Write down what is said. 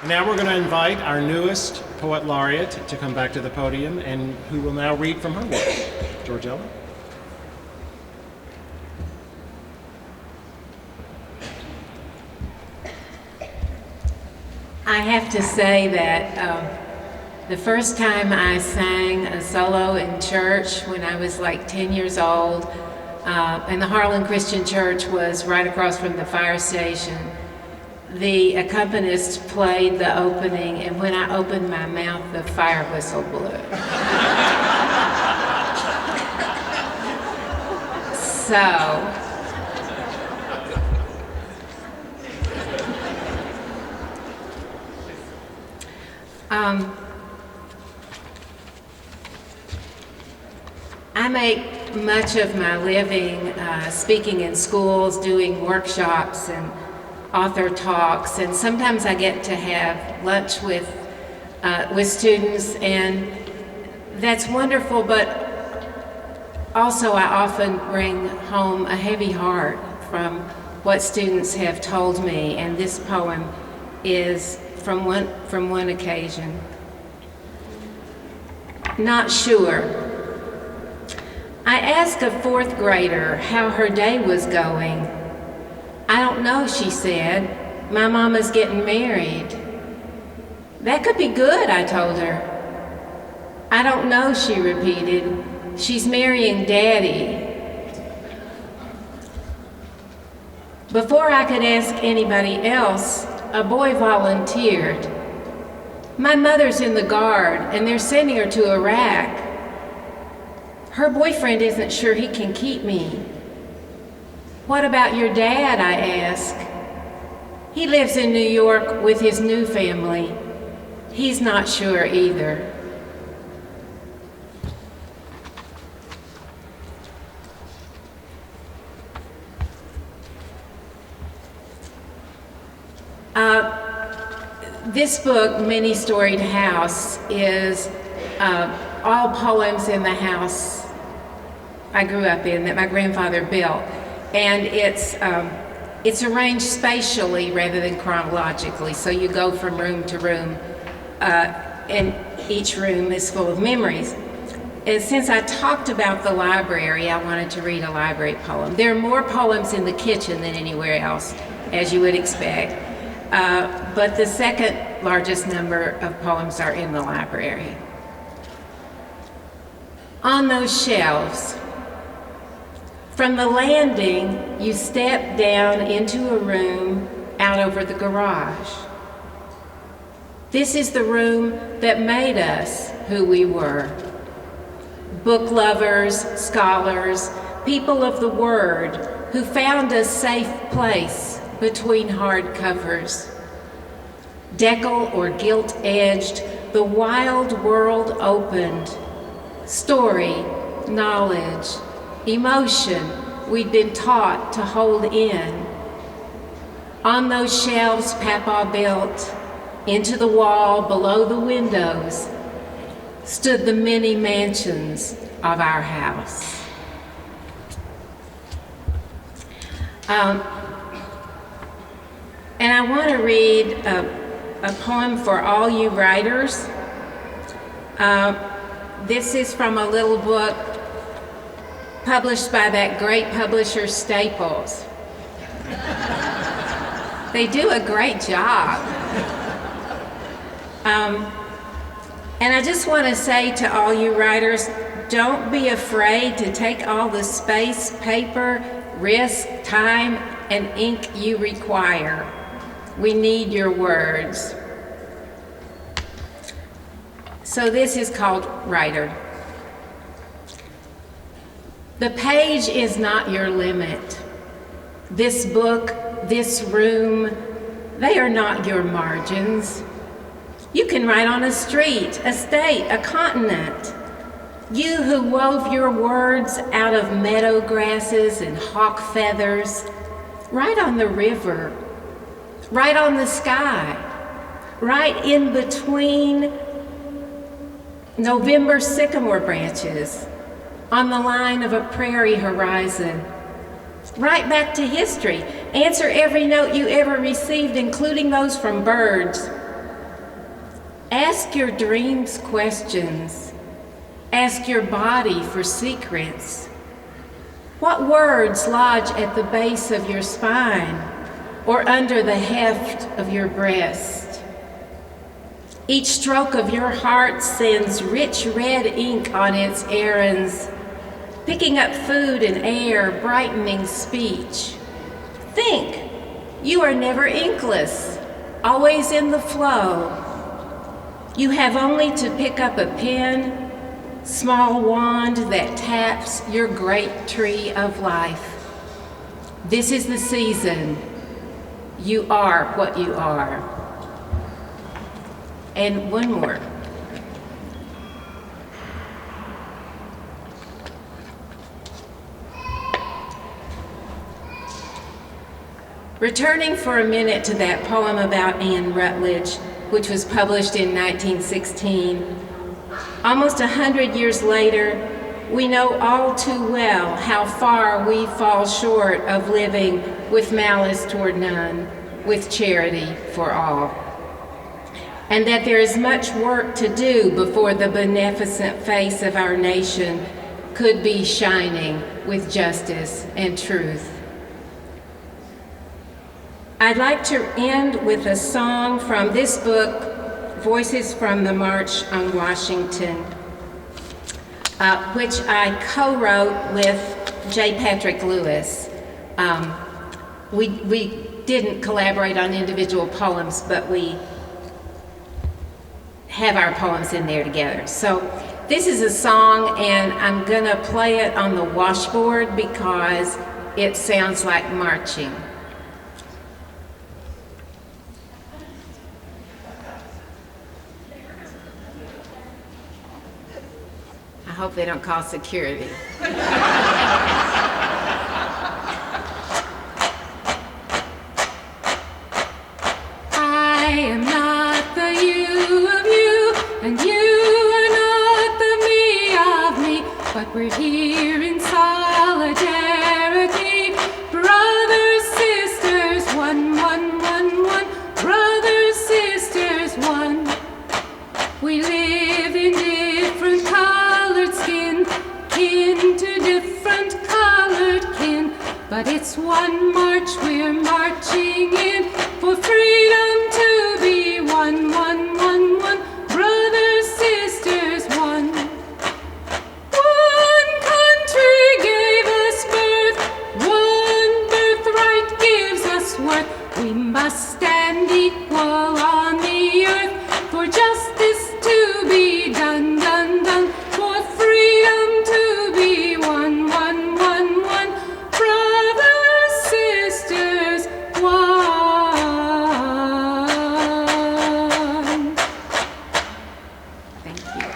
Now we're going to invite our newest poet laureate to come back to the podium and who will now read from her work. Georgella. I have to say that the first time I sang a solo in church when I was like 10 years old, and the Harlan Christian Church was right across from the fire station, the accompanist played the opening, and when I opened my mouth, the fire whistle blew. So, I make much of my living speaking in schools, doing workshops and author talks, and sometimes I get to have lunch with students, and that's wonderful, but also I often bring home a heavy heart from what students have told me, and this poem is from one occasion. Not sure. I asked a fourth grader how her day was going. I don't know, she said. My mama's getting married. That could be good, I told her. I don't know, she repeated. She's marrying Daddy. Before I could ask anybody else, a boy volunteered. My mother's in the Guard, and they're sending her to Iraq. Her boyfriend isn't sure he can keep me. What about your dad, I ask. He lives in New York with his new family. He's not sure either. This book, Many Storied House, is all poems in the house I grew up in that my grandfather built. And it's arranged spatially rather than chronologically, so you go from room to room, and each room is full of memories. And since I talked about the library, I wanted to read a library poem. There are more poems in the kitchen than anywhere else, as you would expect, but the second largest number of poems are in the library. On those shelves, from the landing, you step down into a room out over the garage. This is the room that made us who we were. Book lovers, scholars, people of the word who found a safe place between hard covers. Decal or gilt-edged, the wild world opened. Story, knowledge, emotion we'd been taught to hold in. On those shelves Papa built, into the wall below the windows, stood the many mansions of our house. And I want to read a poem for all you writers. This is from a little book published by that great publisher Staples. They do a great job. And I just want to say to all you writers, don't be afraid to take all the space, paper, risk, time, and ink you require. We need your words. So this is called Writer. The page is not your limit. This book, this room, they are not your margins. You can write on a street, a state, a continent. You who wove your words out of meadow grasses and hawk feathers, write on the river, write on the sky, write in between November sycamore branches, on the line of a prairie horizon. Write back to history. Answer every note you ever received, including those from birds. Ask your dreams questions. Ask your body for secrets. What words lodge at the base of your spine or under the heft of your breast? Each stroke of your heart sends rich red ink on its errands, picking up food and air, brightening speech. Think, you are never inkless, always in the flow. You have only to pick up a pen, small wand that taps your great tree of life. This is the season. You are what you are. And one more. Returning for a minute to that poem about Anne Rutledge, which was published in 1916, almost 100 years later, we know all too well how far we fall short of living with malice toward none, with charity for all, and that there is much work to do before the beneficent face of our nation could be shining with justice and truth. I'd like to end with a song from this book, Voices from the March on Washington, which I co-wrote with J. Patrick Lewis. We didn't collaborate on individual poems, but we have our poems in there together. So this is a song, and I'm gonna play it on the washboard because it sounds like marching. I hope they don't call security. I am not the you of you, and you are not the me of me, but we're here in solidarity. Brothers, sisters, one, brothers, sisters, one. We live in different colored skin, kin to different colored kin, but it's one march we're marching in, for freedom to be one, brothers, sisters, one. One country gave us birth, one birthright gives us worth. We must stand equal on the earth, for justice to be done, for freedom to be one, brothers, sisters, one. Thank you.